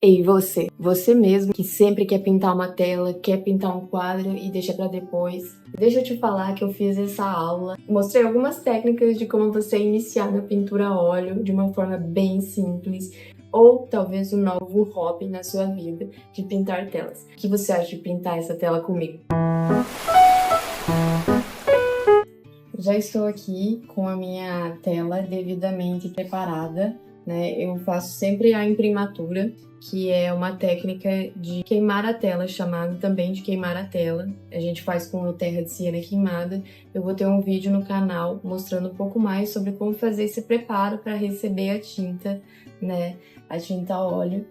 Ei, você! Você mesmo que sempre quer pintar uma tela, quer pintar um quadro e deixa pra depois. Deixa eu te falar que eu fiz essa aula, mostrei algumas técnicas de como você iniciar na pintura a óleo de uma forma bem simples, ou talvez um novo hobby na sua vida de pintar telas. O que você acha de pintar essa tela comigo? Já estou aqui com a minha tela devidamente preparada, né? Eu faço sempre a imprimatura, que é uma técnica de queimar a tela, chamado também de queimar a tela. A gente faz com terra de siena queimada. Eu vou ter um vídeo no canal mostrando um pouco mais sobre como fazer esse preparo para receber a tinta, né? A tinta a óleo.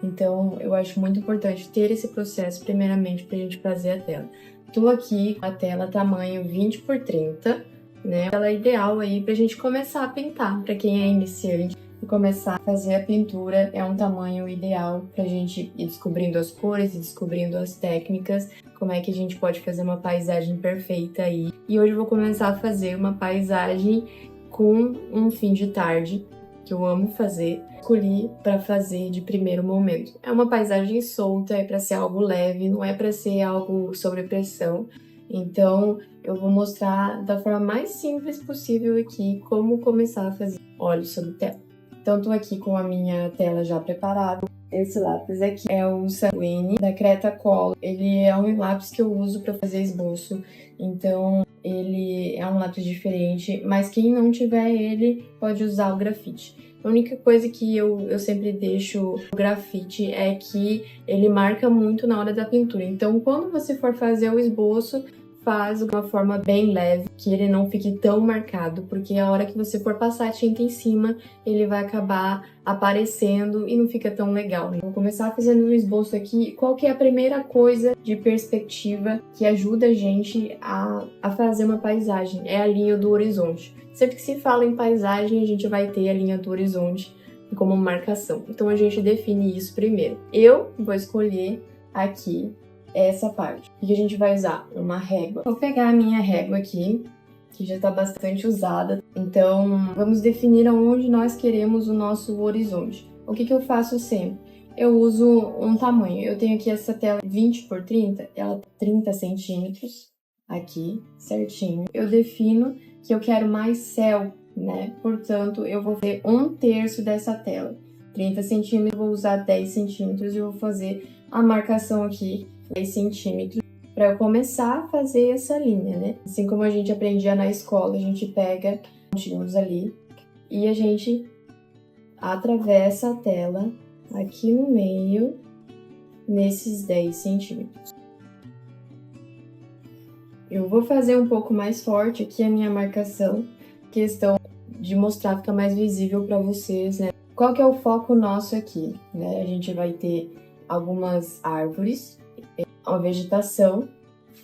Então, eu acho muito importante ter esse processo, primeiramente, para a gente fazer a tela. Estou aqui com a tela tamanho 20 por 30, né? Ela é ideal aí pra gente começar a pintar, para quem é iniciante. E começar a fazer a pintura é um tamanho ideal pra gente ir descobrindo as cores, e descobrindo as técnicas, como é que a gente pode fazer uma paisagem perfeita aí. E hoje eu vou começar a fazer uma paisagem com um fim de tarde, que eu amo fazer. Escolhi para fazer de primeiro momento. É uma paisagem solta, é para ser algo leve, não é para ser algo sob pressão. Então, eu vou mostrar da forma mais simples possível aqui como começar a fazer óleo sobre tela. Então, tô aqui com a minha tela já preparada. Esse lápis aqui é o Sanguine da Creta Color. Ele é um lápis que eu uso para fazer esboço. Então, ele é um lápis diferente, mas quem não tiver ele pode usar o grafite. A única coisa que eu sempre deixo o grafite é que ele marca muito na hora da pintura. Então, quando você for fazer o esboço, faz de uma forma bem leve, que ele não fique tão marcado, porque a hora que você for passar a tinta em cima, ele vai acabar aparecendo e não fica tão legal. Vou começar fazendo um esboço aqui. Qual que é a primeira coisa de perspectiva que ajuda a gente a fazer uma paisagem? É a linha do horizonte. Sempre que se fala em paisagem, a gente vai ter a linha do horizonte como marcação. Então a gente define isso primeiro. Eu vou escolher aqui essa parte. O que a gente vai usar? Uma régua. Vou pegar a minha régua aqui, que já está bastante usada. Então, vamos definir aonde nós queremos o nosso horizonte. O que eu faço sempre? Eu uso um tamanho. Eu tenho aqui essa tela 20 por 30, ela tem 30 centímetros aqui, certinho. Eu defino que eu quero mais céu, né? Portanto, eu vou ver 1/3 dessa tela. 30 centímetros, eu vou usar 10 centímetros e eu vou fazer a marcação aqui 10 centímetros para eu começar a fazer essa linha, né? Assim como a gente aprendia na escola, a gente pega pontinhos ali e a gente atravessa a tela aqui no meio, nesses 10 centímetros. Eu vou fazer um pouco mais forte aqui a minha marcação, questão de mostrar, fica mais visível para vocês, né? Qual que é o foco nosso aqui, né? A gente vai ter algumas árvores, uma vegetação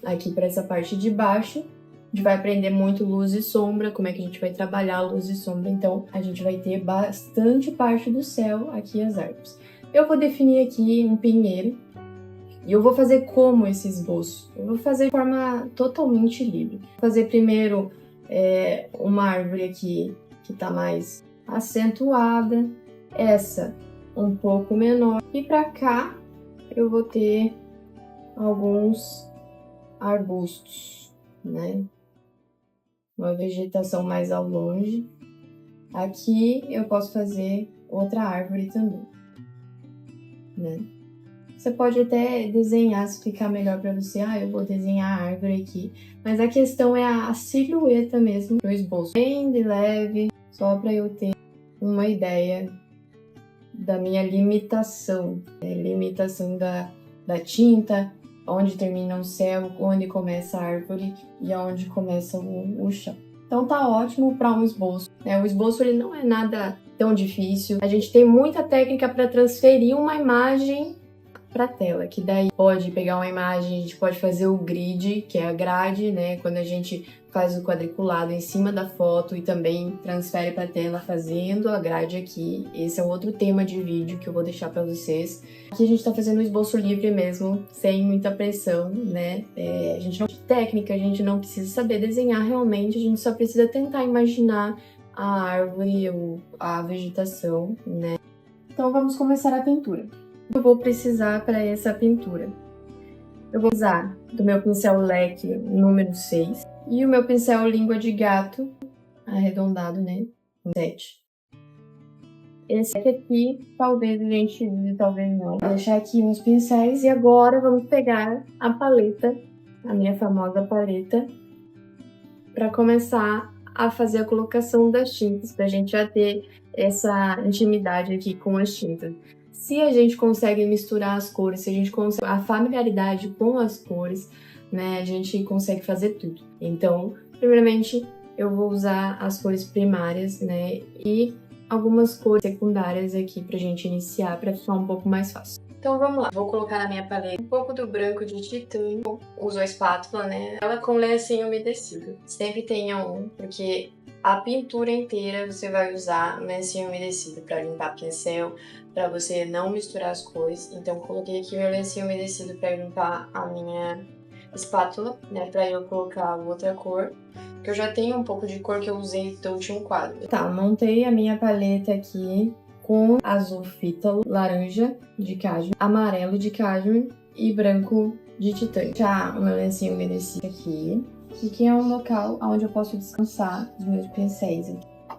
aqui para essa parte de baixo. A gente vai aprender muito luz e sombra, como é que a gente vai trabalhar luz e sombra. Então, a gente vai ter bastante parte do céu aqui as árvores. Eu vou definir aqui um pinheiro e eu vou fazer como esse esboço? Eu vou fazer de forma totalmente livre. Vou fazer primeiro uma árvore aqui que está mais acentuada, essa um pouco menor. E para cá eu vou ter alguns arbustos, né? Uma vegetação mais ao longe. Aqui eu posso fazer outra árvore também, né? Você pode até desenhar, se ficar melhor para você. Eu vou desenhar a árvore aqui. Mas a questão é a silhueta mesmo, o esboço. Bem de leve, só para eu ter uma ideia da minha limitação. Limitação da tinta, onde termina o céu, onde começa a árvore e onde começa o chão. Então tá ótimo para um esboço, né? O esboço ele não é nada tão difícil. A gente tem muita técnica para transferir uma imagem para a tela, que daí pode pegar uma imagem, a gente pode fazer o grid, que é a grade, né? Quando a gente faz o quadriculado em cima da foto e também transfere para a tela fazendo a grade aqui. Esse é outro tema de vídeo que eu vou deixar para vocês. Aqui a gente está fazendo um esboço livre mesmo, sem muita pressão, né? A gente não tem técnica, a gente não precisa saber desenhar realmente, a gente só precisa tentar imaginar a árvore ou a vegetação, né? Então vamos começar a pintura. eu vou precisar para essa pintura. Eu vou usar do meu pincel leque número 6 e o meu pincel língua de gato, arredondado, né, 7. Esse aqui, talvez a gente use, talvez não. Vou deixar aqui uns pincéis e agora vamos pegar a paleta, a minha famosa paleta, para começar a fazer a colocação das tintas, para a gente já ter essa intimidade aqui com as tintas. Se a gente consegue misturar as cores, se a gente consegue a familiaridade com as cores, né, a gente consegue fazer tudo. Então, primeiramente, eu vou usar as cores primárias, né, e algumas cores secundárias aqui pra gente iniciar, pra ficar um pouco mais fácil. Então vamos lá, vou colocar na minha paleta um pouco do branco de titânio, uso a espátula, né, ela com lencinho umedecido. Sempre tenha um, porque a pintura inteira você vai usar lencinho umedecido para limpar pincel, para você não misturar as cores. Então coloquei aqui meu lencinho umedecido para limpar a minha espátula, né, para eu colocar outra cor, que eu já tenho um pouco de cor que eu usei do último quadro. Tá, montei a minha paleta aqui com azul fítalo, laranja de cashmere, amarelo de cashmere e branco de titânio. Já o meu lencinho umedecido aqui, e que é um local onde eu posso descansar os meus pincéis.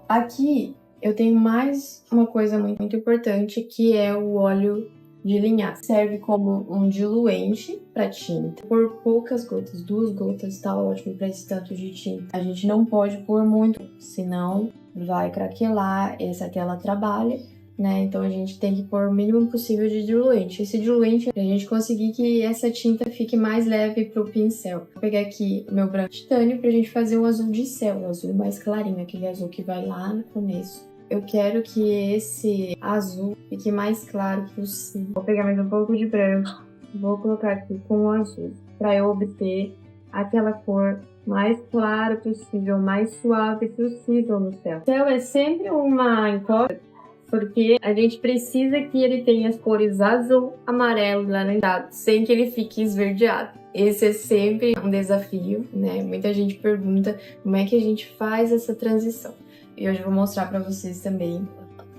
Aqui eu tenho mais uma coisa muito importante, que é o óleo de linhaça. Serve como um diluente para tinta. Por poucas gotas, 2 gotas tá ótimo para esse tanto de tinta. A gente não pode pôr muito, senão vai craquelar, essa tela trabalha, né? Então a gente tem que pôr o mínimo possível de diluente. Esse diluente, pra gente conseguir que essa tinta fique mais leve pro pincel. Vou pegar aqui o meu branco titânio pra gente fazer um azul de céu, um azul mais clarinho, aquele azul que vai lá no começo. Eu quero que esse azul fique mais claro possível. Vou pegar mais um pouco de branco, vou colocar aqui com o azul, pra eu obter aquela cor mais clara possível, mais suave possível no céu. O céu é sempre uma incógnita, porque a gente precisa que ele tenha as cores azul, amarelo e laranjado, sem que ele fique esverdeado. Esse é sempre um desafio, né? Muita gente pergunta como é que a gente faz essa transição. E hoje eu vou mostrar para vocês também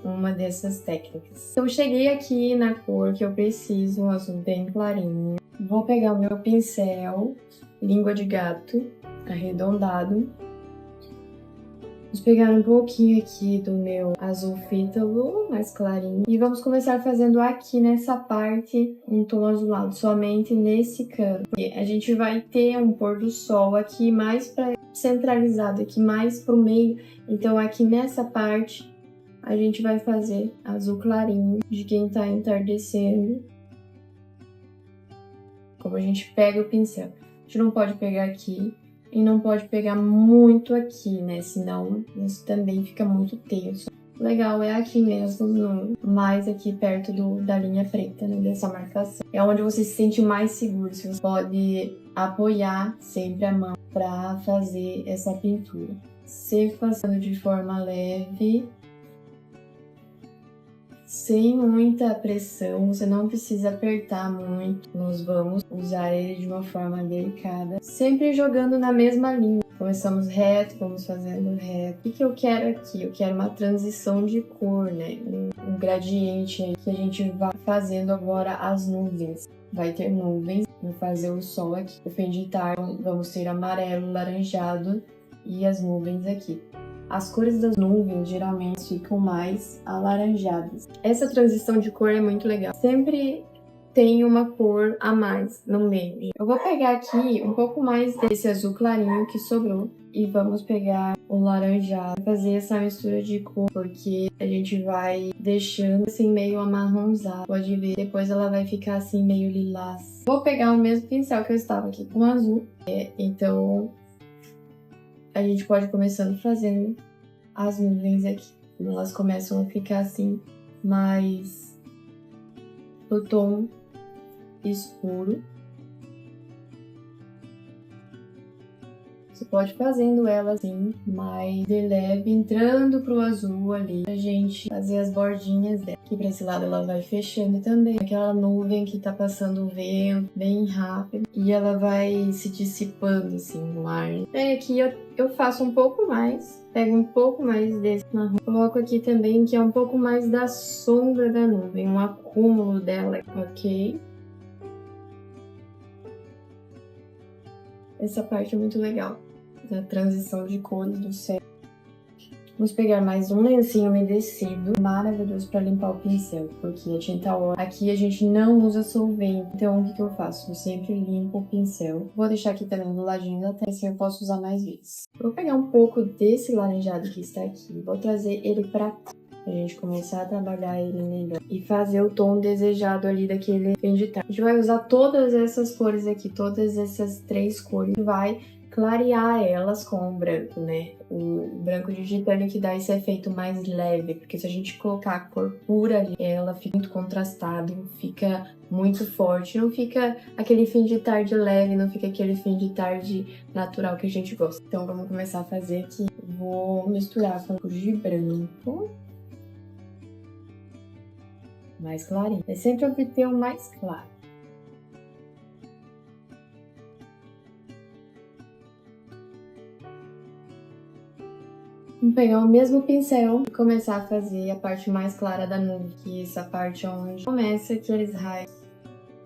uma dessas técnicas. Então, eu cheguei aqui na cor que eu preciso, um azul bem clarinho. Vou pegar o meu pincel, língua de gato, arredondado. Vamos pegar um pouquinho aqui do meu azul fítalo, mais clarinho. E vamos começar fazendo aqui nessa parte um tom azulado, somente nesse canto. A gente vai ter um pôr do sol aqui mais centralizado, aqui mais pro meio. Então aqui nessa parte a gente vai fazer azul clarinho de quem tá entardecendo. Como a gente pega o pincel. A gente não pode pegar aqui. E não pode pegar muito aqui, né? Senão isso também fica muito tenso. O legal é aqui mesmo, mais aqui perto da linha preta, né? Dessa marcação. É onde você se sente mais seguro. Você pode apoiar sempre a mão para fazer essa pintura. Sempre fazendo de forma leve, sem muita pressão, você não precisa apertar muito. Nós vamos usar ele de uma forma delicada, sempre jogando na mesma linha. Começamos reto, vamos fazendo reto. O que eu quero aqui? Eu quero uma transição de cor, né? Um gradiente aí que a gente vai fazendo agora as nuvens. Vai ter nuvens, vou fazer o sol aqui. O fim de tarde, vamos ter amarelo, laranjado e as nuvens aqui. As cores das nuvens geralmente ficam mais alaranjadas. Essa transição de cor é muito legal. Sempre tem uma cor a mais no meio. Eu vou pegar aqui um pouco mais desse azul clarinho que sobrou e vamos pegar o laranjado, fazer essa mistura de cor, porque a gente vai deixando assim meio amarronzado. Pode ver, depois ela vai ficar assim meio lilás. Vou pegar o mesmo pincel que eu estava aqui com azul, então a gente pode ir começando fazendo as nuvens aqui. Elas começam a ficar assim, mais no tom escuro. Você pode fazendo ela assim, mais de leve, entrando pro azul ali, pra gente fazer as bordinhas dela. Aqui pra esse lado ela vai fechando também. Aquela nuvem que tá passando o vento bem rápido e ela vai se dissipando assim no ar. E aqui eu faço um pouco mais, pego um pouco mais desse marrom. Coloco aqui também que é um pouco mais da sombra da nuvem, um acúmulo dela, ok? Essa parte é muito legal, da transição de cores do céu. Vamos pegar mais um lencinho umedecido, maravilhoso para limpar o pincel, porque a tinta óleo aqui a gente não usa solvente. Então o que eu faço? Eu sempre limpo o pincel. Vou deixar aqui também do ladinho da tela, assim eu posso usar mais vezes. Vou pegar um pouco desse laranjado que está aqui, vou trazer ele para cá, a gente começar a trabalhar ele melhor e fazer o tom desejado ali daquele fim de tarde. A gente vai usar todas essas cores aqui, todas essas 3 cores, vai clarear elas com o branco, né? O branco de titânio que dá esse efeito mais leve, porque se a gente colocar a cor pura ali, ela fica muito contrastado, fica muito forte, não fica aquele fim de tarde leve, não fica aquele fim de tarde natural que a gente gosta. Então vamos começar a fazer aqui. Vou misturar com a cor de branco. Mais clarinho. É sempre obter o mais claro. Vamos pegar o mesmo pincel e começar a fazer a parte mais clara da nuvem, que é essa parte onde começa aqueles raios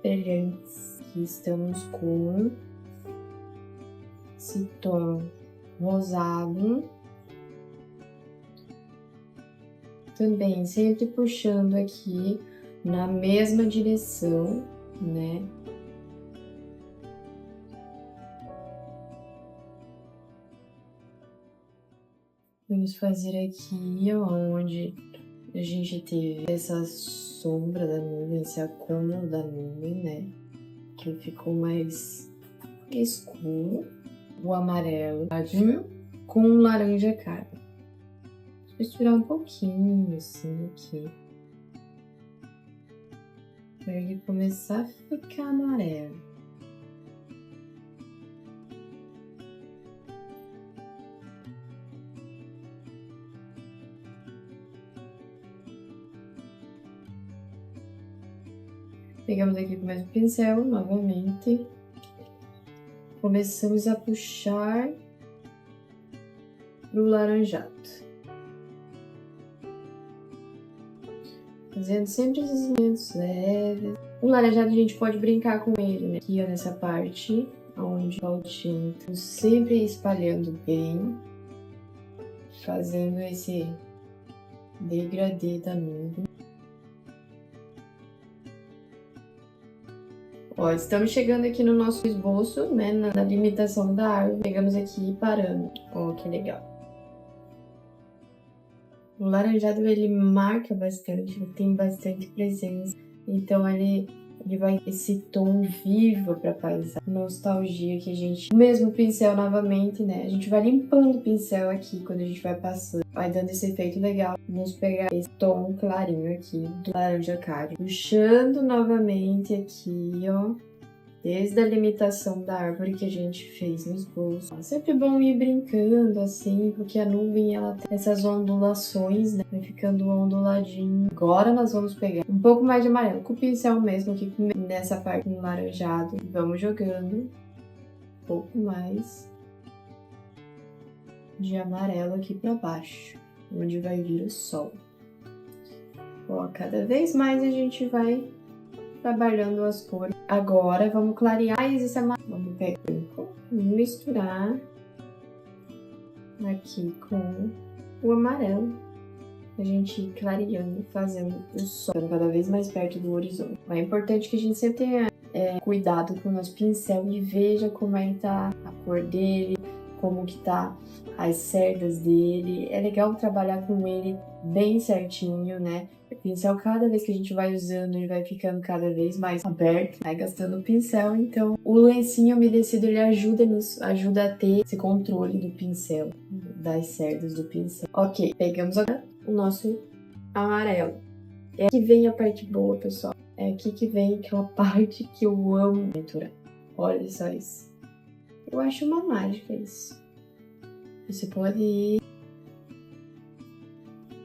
brilhantes. Aqui estamos com esse tom rosado. Também sempre puxando aqui na mesma direção, né? Vamos fazer aqui onde a gente teve essa sombra da nuvem, esse acúmulo da nuvem, né? Que ficou mais escuro. O amarelo com o laranja cara. Misturar um pouquinho assim aqui. Para ele começar a ficar amarelo. Pegamos aqui com o mesmo pincel, novamente. Começamos a puxar pro laranjado. Fazendo sempre esses movimentos leves. O laranjado a gente pode brincar com ele, né? Aqui, ó, nessa parte, onde tá o tinta. Sempre espalhando bem. Fazendo esse degradê da nuvem. Ó, estamos chegando aqui no nosso esboço, né? Na limitação da árvore. Pegamos aqui e paramos. Ó, que legal. O laranjado, ele marca bastante, ele tem bastante presença. Então, ele vai esse tom vivo pra paisagem. Nostalgia que a gente... O mesmo pincel novamente, né? A gente vai limpando o pincel aqui quando a gente vai passando. Vai dando esse efeito legal. Vamos pegar esse tom clarinho aqui do laranja cário. Puxando novamente aqui, ó. Desde a limitação da árvore que a gente fez no esboço. É sempre bom ir brincando assim, porque a nuvem ela tem essas ondulações, né? Vai ficando onduladinho. Agora nós vamos pegar um pouco mais de amarelo, com o pincel mesmo aqui nessa parte do laranjado. Vamos jogando um pouco mais de amarelo aqui para baixo, onde vai vir o sol. Ó, cada vez mais a gente vai trabalhando as cores. Agora vamos clarear esse amarelo. Vamos pegar e misturar aqui com o amarelo. A gente ir clareando, fazendo o sol cada vez mais perto do horizonte. É importante que a gente sempre tenha cuidado com o nosso pincel e veja como é que tá a cor dele, como que tá as cerdas dele. É legal trabalhar com ele bem certinho, né? O pincel, cada vez que a gente vai usando, ele vai ficando cada vez mais aberto, vai gastando o pincel. Então, o lencinho umedecido, ele ajuda a ter esse controle do pincel, das cerdas do pincel. Ok, pegamos agora o nosso amarelo. É aqui que vem a parte boa, pessoal. É aqui que vem aquela parte que eu amo pinturar. Olha só isso. Eu acho uma mágica isso. Você pode ir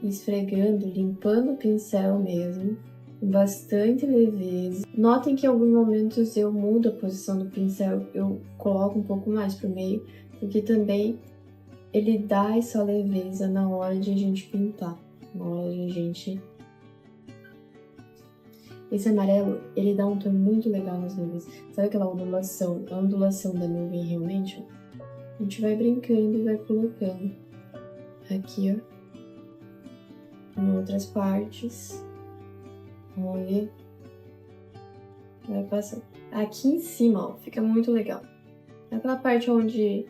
esfregando, limpando o pincel mesmo, com bastante leveza. Notem que em alguns momentos eu mudo a posição do pincel, eu coloco um pouco mais pro meio, porque também ele dá essa leveza na hora de a gente pintar, na hora de a gente... Esse amarelo, ele dá um tom muito legal nas nuvens. Sabe aquela ondulação? A ondulação da nuvem realmente, ó. A gente vai brincando e vai colocando aqui, ó. Em outras partes, onde vai passar aqui em cima, ó, fica muito legal. Aquela parte onde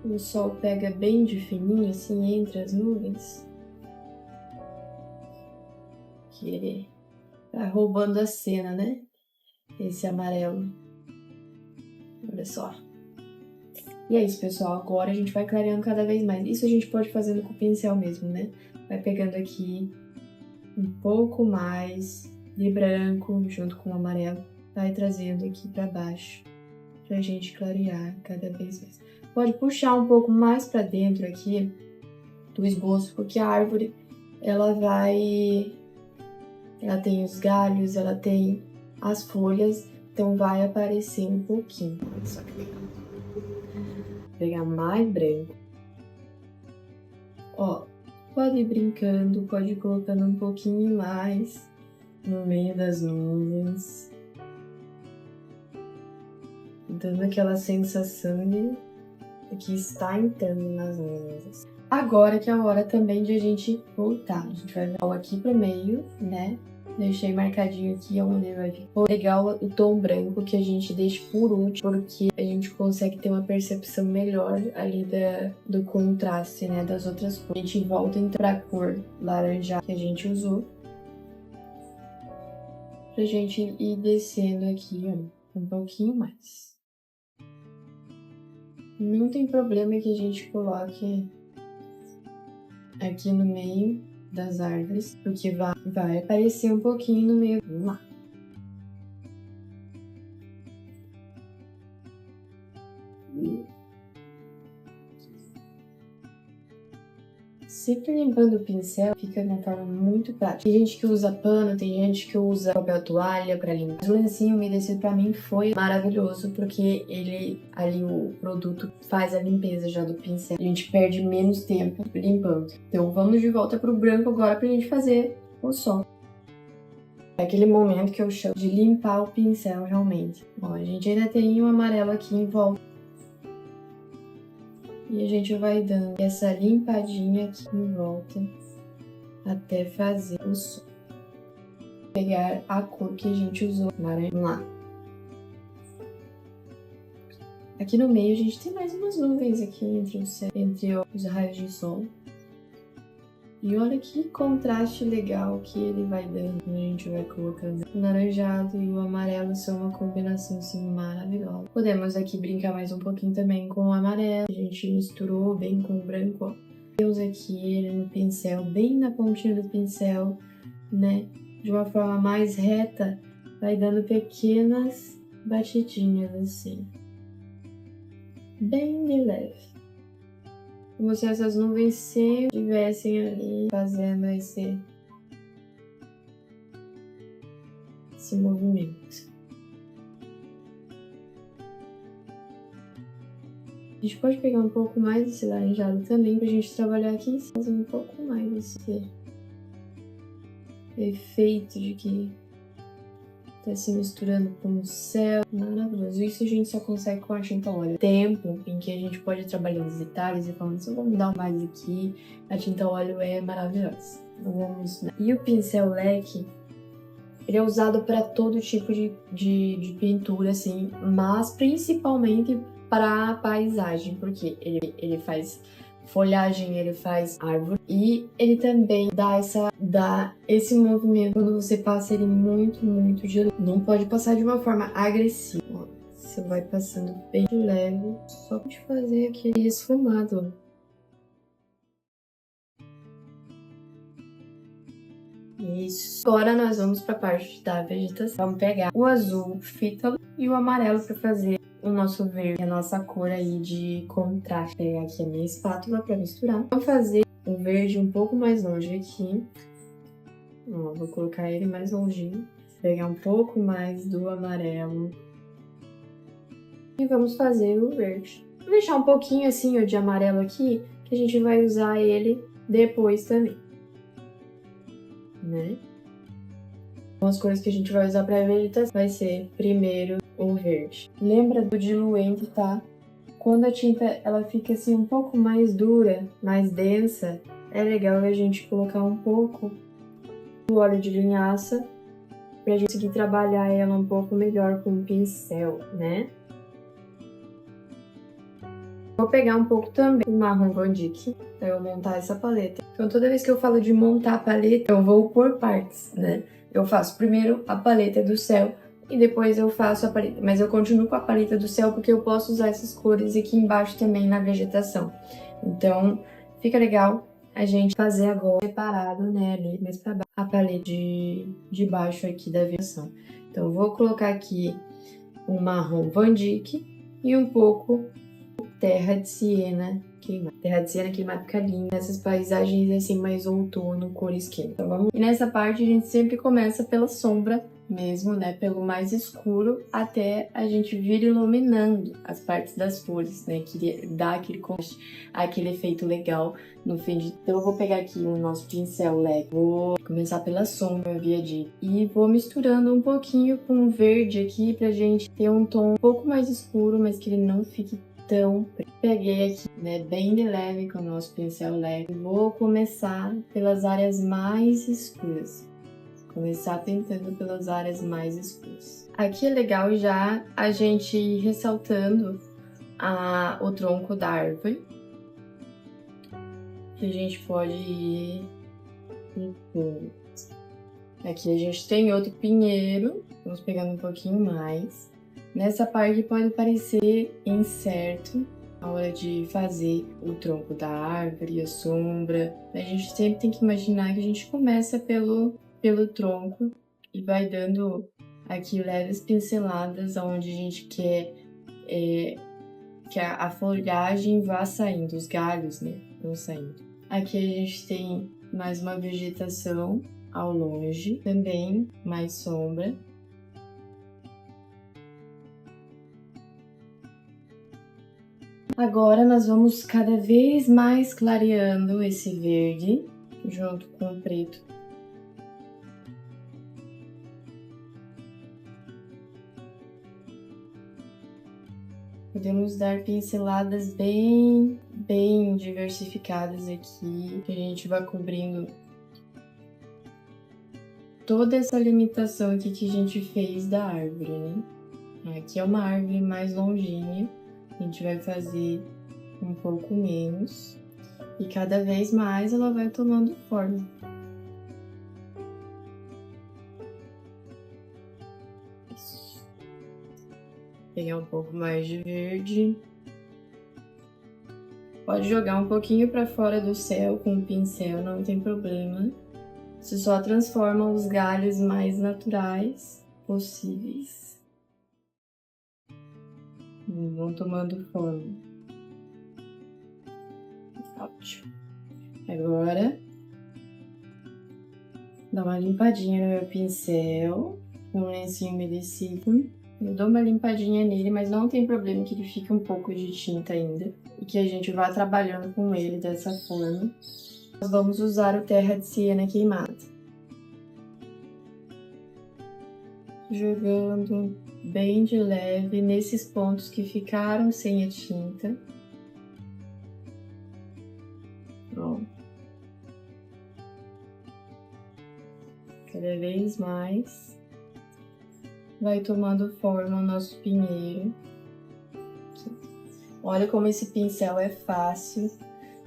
o sol pega bem de fininho, assim, entre as nuvens, que ele tá roubando a cena, né? Esse amarelo. Olha só. E é isso, pessoal. Agora a gente vai clareando cada vez mais. Isso a gente pode fazendo com o pincel mesmo, né? Vai pegando aqui um pouco mais de branco junto com o amarelo. Vai trazendo aqui pra baixo pra gente clarear cada vez mais. Pode puxar um pouco mais pra dentro aqui do esboço, porque a árvore, ela tem os galhos, ela tem as folhas, então vai aparecer um pouquinho. Só que pegar mais branco. Ó, pode ir brincando, pode ir colocando um pouquinho mais no meio das nuvens, dando aquela sensação de que está entrando nas nuvens. Agora que é a hora também de a gente voltar. A gente vai vir aqui pro meio, né? Deixei marcadinho aqui onde vai ficar legal o tom branco que a gente deixa por último, porque a gente consegue ter uma percepção melhor ali do contraste, né, das outras cores. A gente volta então pra cor laranja que a gente usou, pra gente ir descendo aqui, ó, um pouquinho mais. Não tem problema que a gente coloque aqui no meio das árvores, porque vai aparecer um pouquinho no meio. Vamos lá. Sempre limpando o pincel fica de uma forma muito prática. Tem gente que usa pano, tem gente que usa papel toalha pra limpar. O lencinho umedecido pra mim foi maravilhoso, porque ali o produto faz a limpeza já do pincel. A gente perde menos tempo limpando. Então vamos de volta pro branco agora pra gente fazer o som. É aquele momento que eu chamo de limpar o pincel realmente. Ó, a gente ainda tem um amarelo aqui em volta. E a gente vai dando essa limpadinha aqui em volta até fazer o som. Vou pegar a cor que a gente usou. Vamos lá. Aqui no meio a gente tem mais umas nuvens aqui entre os raios de sol. E olha que contraste legal que ele vai dando. A gente vai colocando o laranjado e o amarelo, são uma combinação assim maravilhosa. Podemos aqui brincar mais um pouquinho também com o amarelo. A gente misturou bem com o branco, ó. Temos aqui ele no pincel, bem na pontinha do pincel, né? De uma forma mais reta, vai dando pequenas batidinhas assim. Bem de leve. Como se essas nuvens sempre estivessem ali fazendo esse movimento. A gente pode pegar um pouco mais desse laranjado também pra gente trabalhar aqui em cima, fazer um pouco mais desse efeito de que tá se misturando com o céu. Maravilhoso. Isso a gente só consegue com a tinta óleo. Tempo em que a gente pode trabalhar os detalhes e falando assim, vamos dar mais aqui. A tinta óleo é maravilhosa. Vamos, né? E o pincel leque, ele é usado para todo tipo de pintura, assim, mas principalmente para paisagem, porque ele faz folhagem, ele faz árvore e ele também dá esse movimento quando você passa ele muito, muito de leve. Não pode passar de uma forma agressiva. Você vai passando bem leve, só de fazer aquele esfumado. Isso. Agora nós vamos para a parte da vegetação. Vamos pegar o azul fita e o amarelo para fazer o nosso verde, a nossa cor aí de contraste. Vou pegar aqui a minha espátula para misturar. Vou fazer o verde um pouco mais longe aqui. Ó, vou colocar ele mais longinho. Pegar um pouco mais do amarelo. E vamos fazer o verde. Vou deixar um pouquinho assim, ó, de amarelo aqui, que a gente vai usar ele depois também, né? As cores que a gente vai usar para vegetação vai ser primeiro o verde. Lembra do diluente, tá? Quando a tinta ela fica assim um pouco mais dura, mais densa, é legal a gente colocar um pouco do óleo de linhaça pra gente conseguir trabalhar ela um pouco melhor com o pincel, né? Vou pegar um pouco também do marrom Van Dyck para eu montar essa paleta. Então toda vez que eu falo de montar a paleta, eu vou por partes, né? Eu faço primeiro a paleta do céu e depois eu faço a paleta. Mas eu continuo com a paleta do céu porque eu posso usar essas cores aqui embaixo também na vegetação. Então fica legal a gente fazer agora separado, né, ali mais para baixo, a paleta de baixo aqui da vegetação. Então eu vou colocar aqui um marrom Van Dyck e um pouco terra de siena queimada. Terra de siena queimada fica linda nessas paisagens assim mais outono, cores quentes. Então vamos. E nessa parte a gente sempre começa pela sombra mesmo, né? Pelo mais escuro até a gente vir iluminando as partes das cores, né? Que dá aquele contraste, aquele efeito legal no fim de. Então eu vou pegar aqui o nosso pincel leve. Vou começar pela sombra, via de e vou misturando um pouquinho com o verde aqui pra gente ter um tom um pouco mais escuro, mas que ele não fique tão. Peguei aqui, né, bem de leve com o nosso pincel leve. Vou começar pelas áreas mais escuras. Começar tentando pelas áreas mais escuras. Aqui é legal já a gente ir ressaltando o tronco da árvore. Que a gente pode ir. Aqui a gente tem outro pinheiro. Vamos pegando um pouquinho mais. Nessa parte pode parecer incerto a hora de fazer o tronco da árvore, a sombra. A gente sempre tem que imaginar que a gente começa pelo tronco e vai dando aqui leves pinceladas onde a gente quer que a folhagem vá saindo, os galhos, né, vão saindo. Aqui a gente tem mais uma vegetação ao longe, também mais sombra. Agora nós vamos cada vez mais clareando esse verde junto com o preto. Podemos dar pinceladas bem diversificadas aqui, que a gente vai cobrindo toda essa limitação aqui que a gente fez da árvore, né? Aqui é uma árvore mais longinha. A gente vai fazer um pouco menos e cada vez mais ela vai tomando forma. Isso. Pegar um pouco mais de verde. Pode jogar um pouquinho para fora do céu com o pincel, não tem problema. Isso só transforma os galhos mais naturais possíveis. Vão tomando forma. Ótimo. Agora, dá uma limpadinha no meu pincel, com um lencinho umedecido. Eu dou uma limpadinha nele, mas não tem problema que ele fique um pouco de tinta ainda. E que a gente vá trabalhando com ele dessa forma. Nós vamos usar o terra de siena queimada. Jogando bem de leve nesses pontos que ficaram sem a tinta. Pronto. Cada vez mais vai tomando forma o nosso pinheiro. Olha como esse pincel é fácil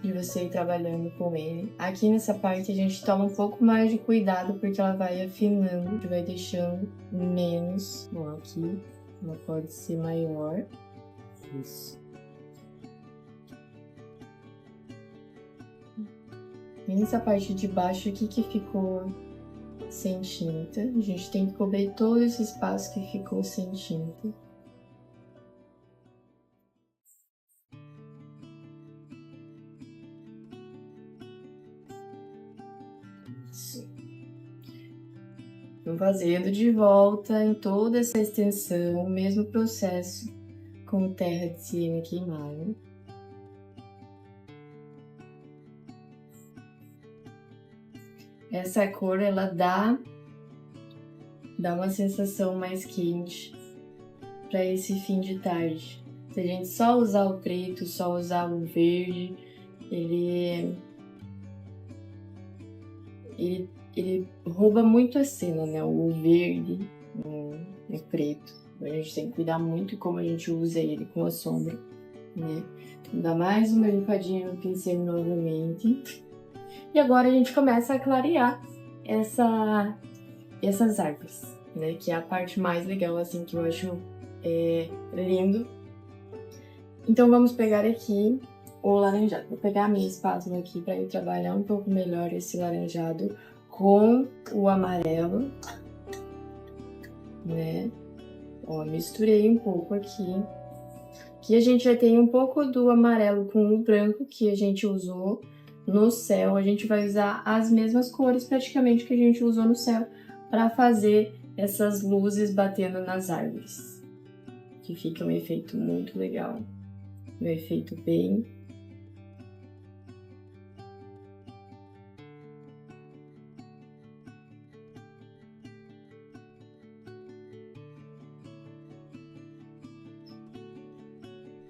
de você ir trabalhando com ele. Aqui nessa parte a gente toma um pouco mais de cuidado porque ela vai afinando, a gente vai deixando menos. Bom, aqui ela pode ser maior. Isso. E nessa parte de baixo aqui que ficou sem tinta, a gente tem que cobrir todo esse espaço que ficou sem tinta. Vamos fazendo de volta em toda essa extensão, o mesmo processo com terra de siena queimada. Essa cor, ela dá uma sensação mais quente para esse fim de tarde. Se a gente só usar o preto, só usar o verde, ele rouba muito a cena, né? O verde, o preto. A gente tem que cuidar muito como a gente usa ele com a sombra, né? Dá mais uma limpadinha no pincel novamente. E agora a gente começa a clarear essas árvores, né? Que é a parte mais legal, assim, que eu acho lindo. Então vamos pegar aqui o laranjado. Vou pegar a minha espátula aqui para eu trabalhar um pouco melhor esse laranjado com o amarelo, né? Ó, misturei um pouco aqui. Aqui a gente já tem um pouco do amarelo com o branco que a gente usou no céu. A gente vai usar as mesmas cores praticamente que a gente usou no céu para fazer essas luzes batendo nas árvores. Que fica um efeito muito legal. Um efeito bem...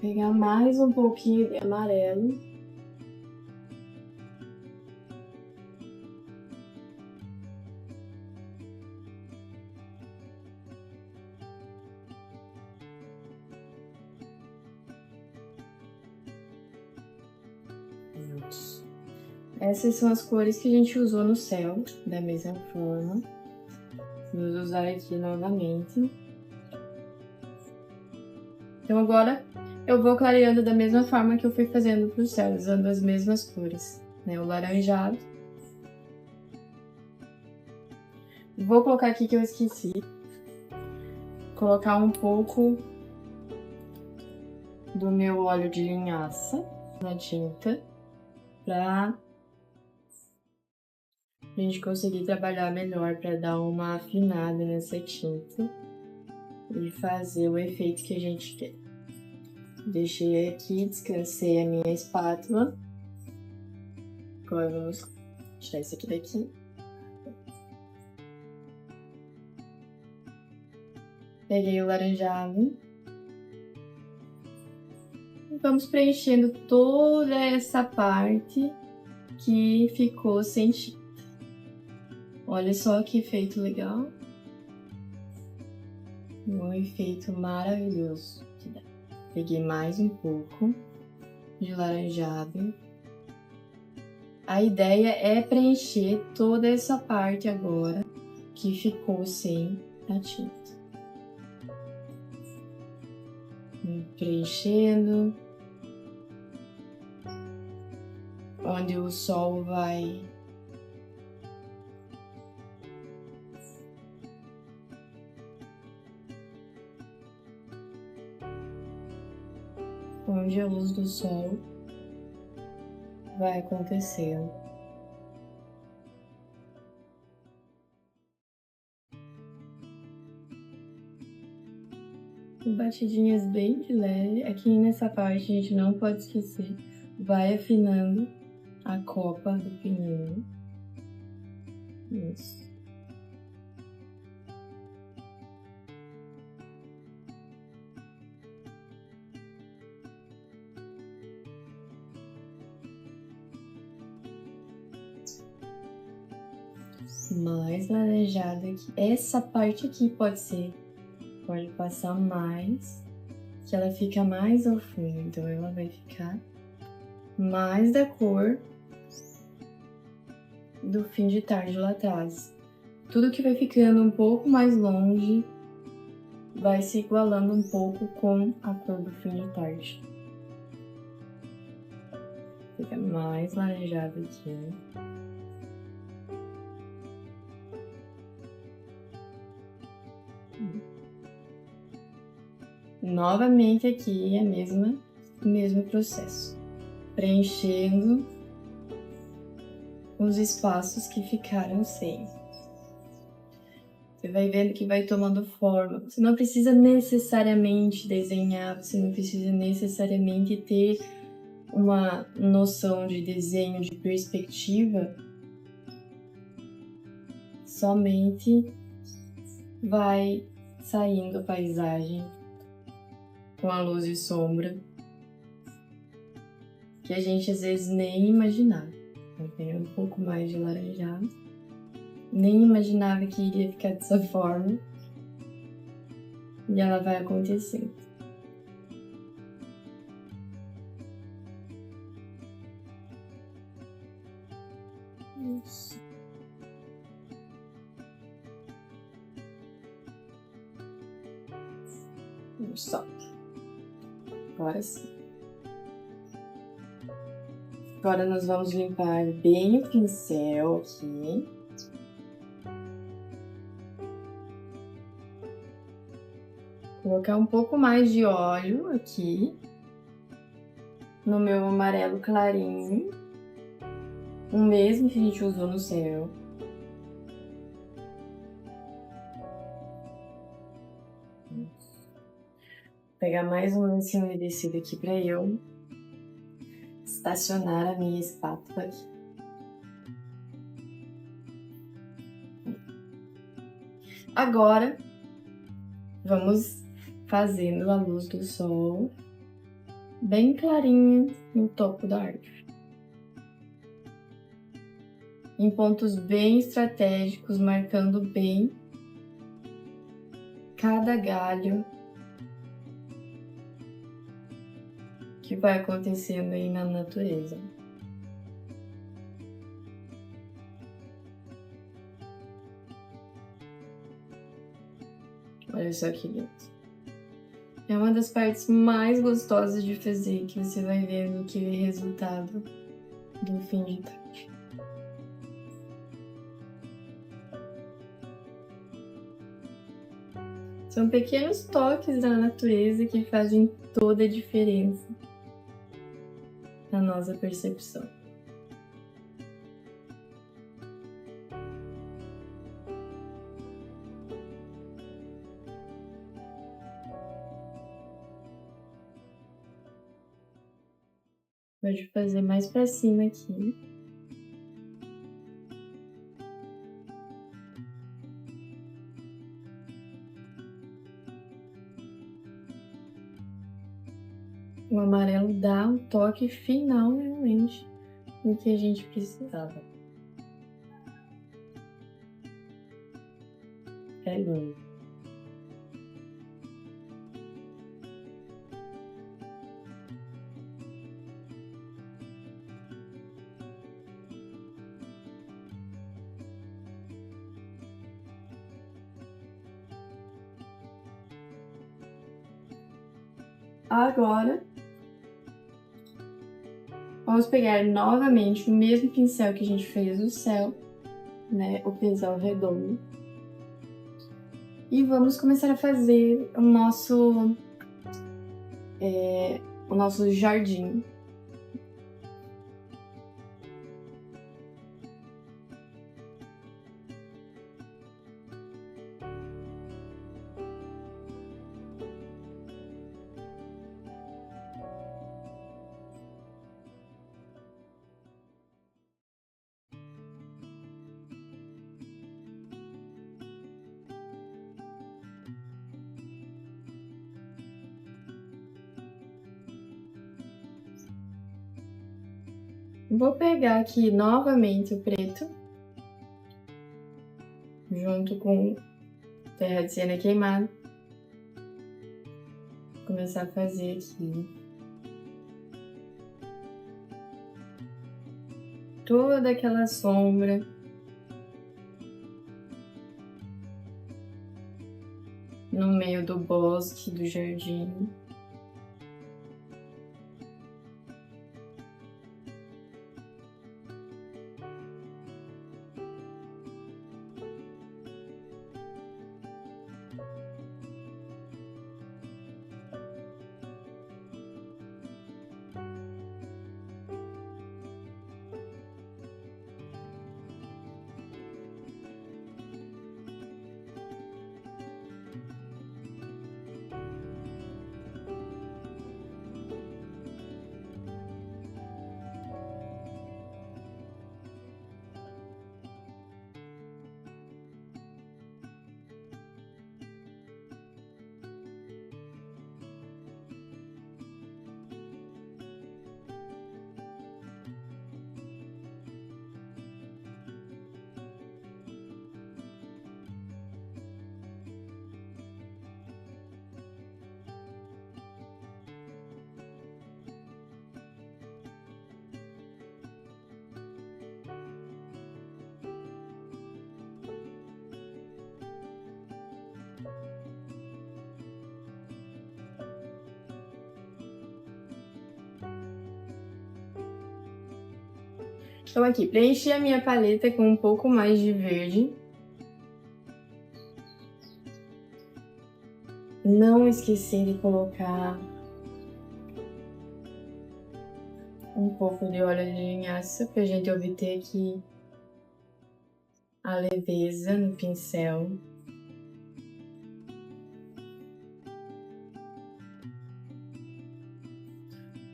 Pegar mais um pouquinho de amarelo. Essas são as cores que a gente usou no céu, da mesma forma. Vamos usar aqui novamente. Então agora eu vou clareando da mesma forma que eu fui fazendo pro céu, usando as mesmas cores, né? O laranjado. Vou colocar aqui que eu esqueci. Colocar um pouco do meu óleo de linhaça na tinta, pra gente conseguir trabalhar melhor, para dar uma afinada nessa tinta e fazer o efeito que a gente quer. Deixei aqui, descansei a minha espátula. Agora vamos tirar isso aqui daqui. Peguei o laranjado. E vamos preenchendo toda essa parte que ficou sem tinta. Olha só que efeito legal. Um efeito maravilhoso que dá. Peguei mais um pouco de laranjado. A ideia é preencher toda essa parte agora que ficou sem a tinta. Preenchendo. Onde o sol vai onde a luz do sol vai acontecendo. Batidinhas bem de leve. Aqui nessa parte a gente não pode esquecer. Vai afinando a copa do pinheiro. Isso. Mais laranjada aqui. Essa parte aqui pode passar mais, que ela fica mais ao fundo, então ela vai ficar mais da cor do fim de tarde lá atrás. Tudo que vai ficando um pouco mais longe vai se igualando um pouco com a cor do fim de tarde. Fica mais laranjado aqui, né? Novamente aqui o mesmo processo, preenchendo os espaços que ficaram sem. Você vai vendo que vai tomando forma. Você não precisa necessariamente desenhar, você não precisa necessariamente ter uma noção de desenho, de perspectiva. Somente vai saindo a paisagem com a luz e sombra que a gente às vezes nem imaginava. Vai pegando um pouco mais de laranjado. Nem imaginava que iria ficar dessa forma. E ela vai acontecendo. Isso. Só. Agora sim. Agora nós vamos limpar bem o pincel aqui. Colocar um pouco mais de óleo aqui no meu amarelo clarinho, o mesmo que a gente usou no céu. Vou pegar mais um lance umedecido aqui para eu estacionar a minha espátula aqui. Agora, vamos fazendo a luz do sol bem clarinha no topo da árvore. Em pontos bem estratégicos, marcando bem cada galho que vai acontecendo aí na natureza. Olha só que lindo. É uma das partes mais gostosas de fazer, que você vai vendo que é resultado do fim de tarde. São pequenos toques da natureza que fazem toda a diferença na nossa percepção. Pode fazer mais pra cima aqui. O amarelo dá um toque final realmente no que a gente precisava. É lindo. Agora, vamos pegar novamente o mesmo pincel que a gente fez o céu, né? O pincel redondo. E vamos começar a fazer o nosso jardim. Vou pegar aqui novamente o preto, junto com terra de siena queimada. Vou começar a fazer aqui toda aquela sombra no meio do bosque, do jardim. Então aqui, preenchi a minha paleta com um pouco mais de verde. Não esqueci de colocar um pouco de óleo de linhaça pra gente obter aqui a leveza no pincel.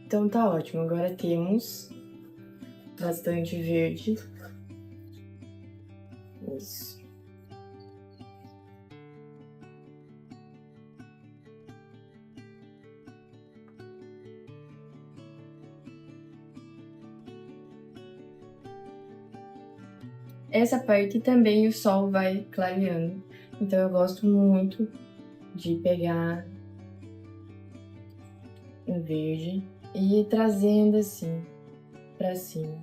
Então tá ótimo, agora temos bastante verde. Isso. Essa parte também o sol vai clareando, então eu gosto muito de pegar o verde e ir trazendo assim pra cima,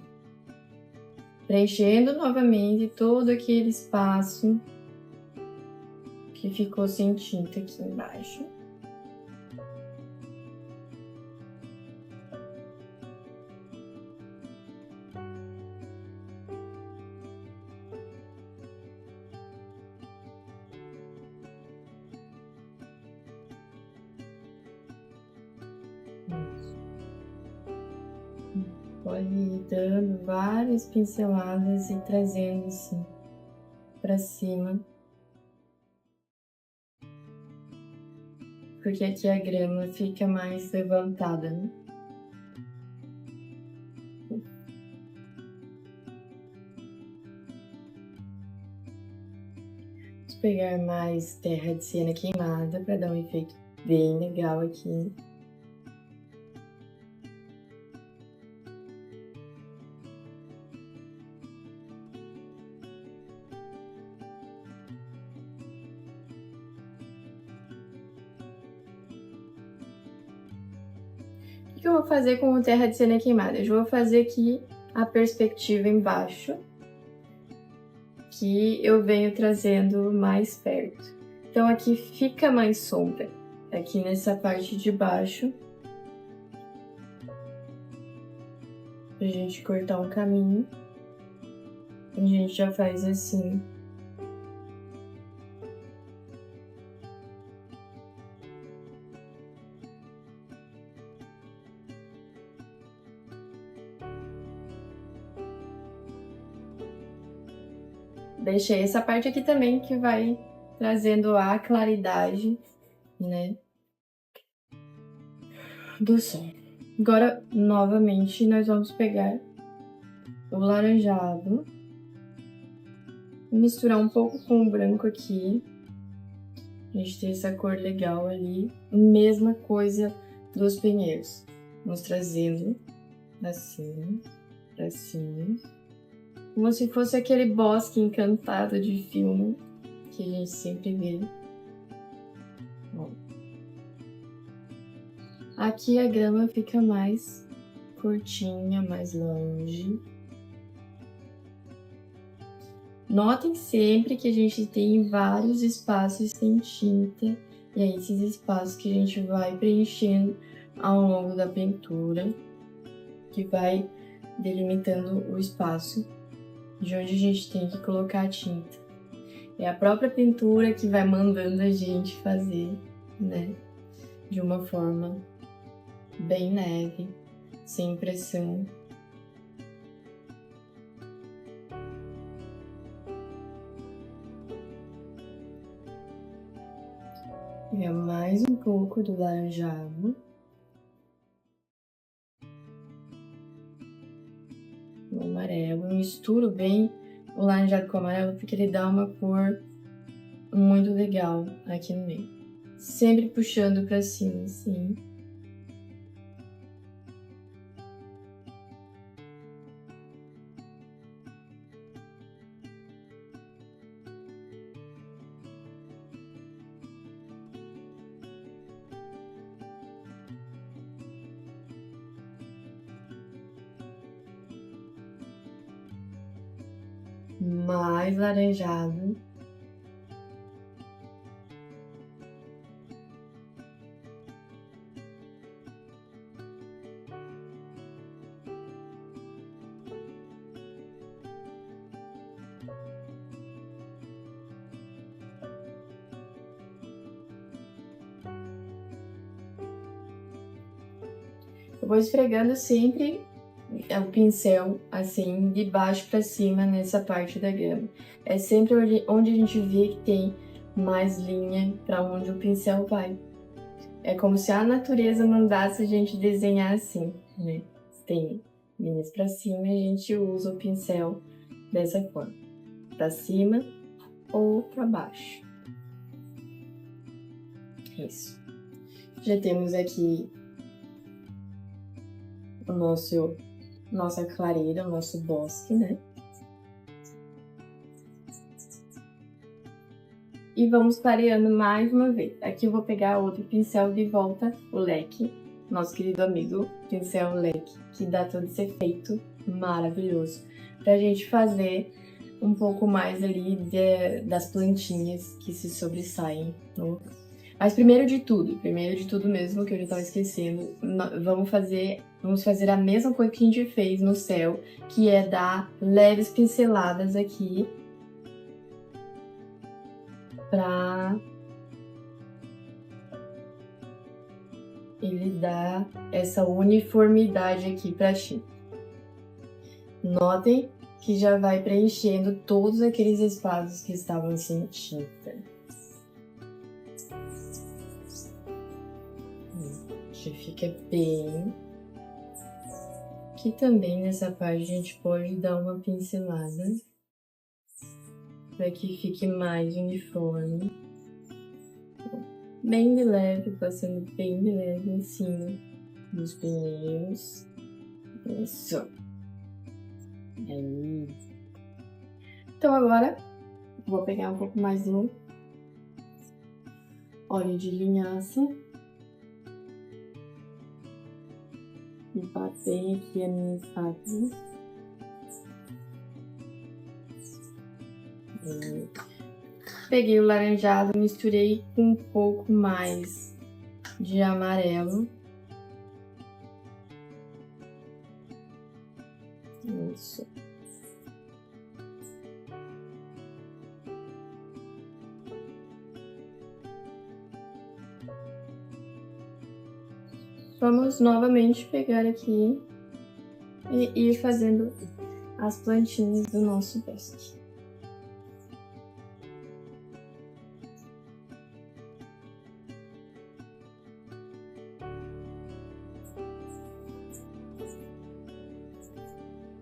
preenchendo novamente todo aquele espaço que ficou sem tinta aqui embaixo. Pode ir dando várias pinceladas e trazendo assim pra cima. Porque aqui a grama fica mais levantada, né? Vamos pegar mais terra de siena queimada para dar um efeito bem legal aqui. O que eu vou fazer com o terra de siena queimada? Eu vou fazer aqui a perspectiva embaixo, que eu venho trazendo mais perto. Então aqui fica mais sombra, aqui nessa parte de baixo, pra gente cortar um caminho. A gente já faz assim. Deixei essa parte aqui também que vai trazendo a claridade, né, do som. Agora, novamente, nós vamos pegar o laranjado, misturar um pouco com o branco aqui, a gente ter essa cor legal ali. Mesma coisa dos pinheiros. Vamos trazendo assim, pra cima. Como se fosse aquele bosque encantado de filme que a gente sempre vê. Bom. Aqui a grama fica mais curtinha, mais longe. Notem sempre que a gente tem vários espaços sem tinta, e é esses espaços que a gente vai preenchendo ao longo da pintura, que vai delimitando o espaço de onde a gente tem que colocar a tinta. É a própria pintura que vai mandando a gente fazer, né? De uma forma bem leve, sem pressão. Pegar mais um pouco do laranjado. O amarelo. Misturo bem o laranjado com o amarelo porque ele dá uma cor muito legal aqui no meio. Sempre puxando pra cima, assim. Mais laranjado. Eu vou esfregando sempre o pincel, assim, de baixo para cima nessa parte da grama. É sempre onde a gente vê que tem mais linha para onde o pincel vai. É como se a natureza mandasse a gente desenhar assim, né? Tem linhas para cima e a gente usa o pincel dessa forma, para cima ou para baixo. Isso. Já temos aqui o nossa clareira, o nosso bosque, né? E vamos clareando mais uma vez. Aqui eu vou pegar outro pincel de volta, o leque, nosso querido amigo pincel leque, que dá todo esse efeito maravilhoso pra gente fazer um pouco mais ali das plantinhas que se sobressaem no... Mas primeiro de tudo mesmo, que eu já tava esquecendo, vamos fazer a mesma coisa que a gente fez no céu, que é dar leves pinceladas aqui pra ele dar essa uniformidade aqui pra ti. Notem que já vai preenchendo todos aqueles espaços que estavam sem tinta. Já fica bem. Aqui também nessa parte a gente pode dar uma pincelada para que fique mais uniforme. Bem de leve, passando bem de leve em cima dos pneus. Isso. Aí. Então agora vou pegar um pouco mais do óleo de linhaça e passei aqui a minha espátula. Peguei o laranjado, misturei com um pouco mais de amarelo. Isso. Vamos novamente pegar aqui e ir fazendo as plantinhas do nosso bosque.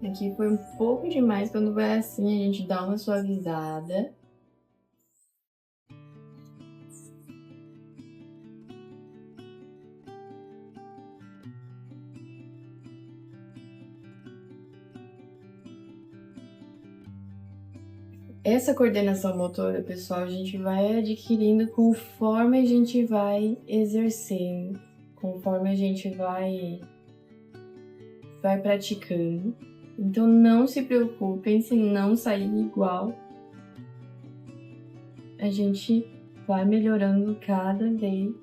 Aqui foi um pouco demais, quando vai assim a gente dá uma suavizada. Essa coordenação motora, pessoal, a gente vai adquirindo conforme a gente vai exercendo, conforme a gente vai praticando. Então não se preocupem se não sair igual. A gente vai melhorando cada vez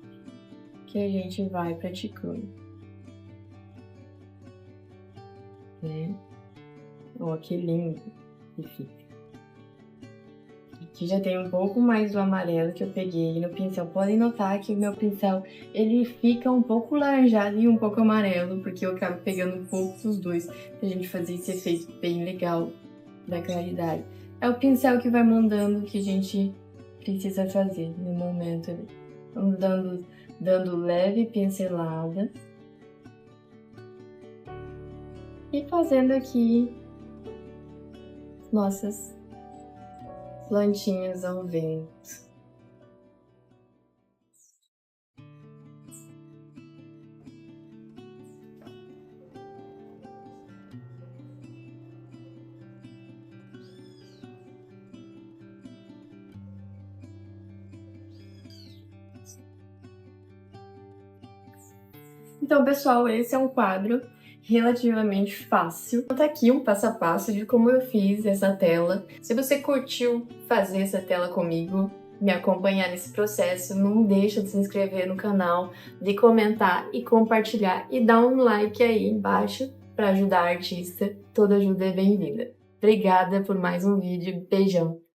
que a gente vai praticando. Né? Ó, que lindo que fica. Aqui já tem um pouco mais do amarelo que eu peguei no pincel. Podem notar que o meu pincel, ele fica um pouco laranjado e um pouco amarelo, porque eu acabo pegando um pouco dos dois, pra gente fazer esse efeito bem legal da claridade. É o pincel que vai mandando o que a gente precisa fazer no momento ali. Vamos dando leve pincelada. E fazendo aqui nossas plantinhas ao vento. Então, pessoal, esse é um quadro relativamente fácil. Tá aqui um passo a passo de como eu fiz essa tela. Se você curtiu fazer essa tela comigo, me acompanhar nesse processo, não deixa de se inscrever no canal, de comentar e compartilhar e dar um like aí embaixo para ajudar a artista. Toda ajuda é bem-vinda. Obrigada por mais um vídeo. Beijão!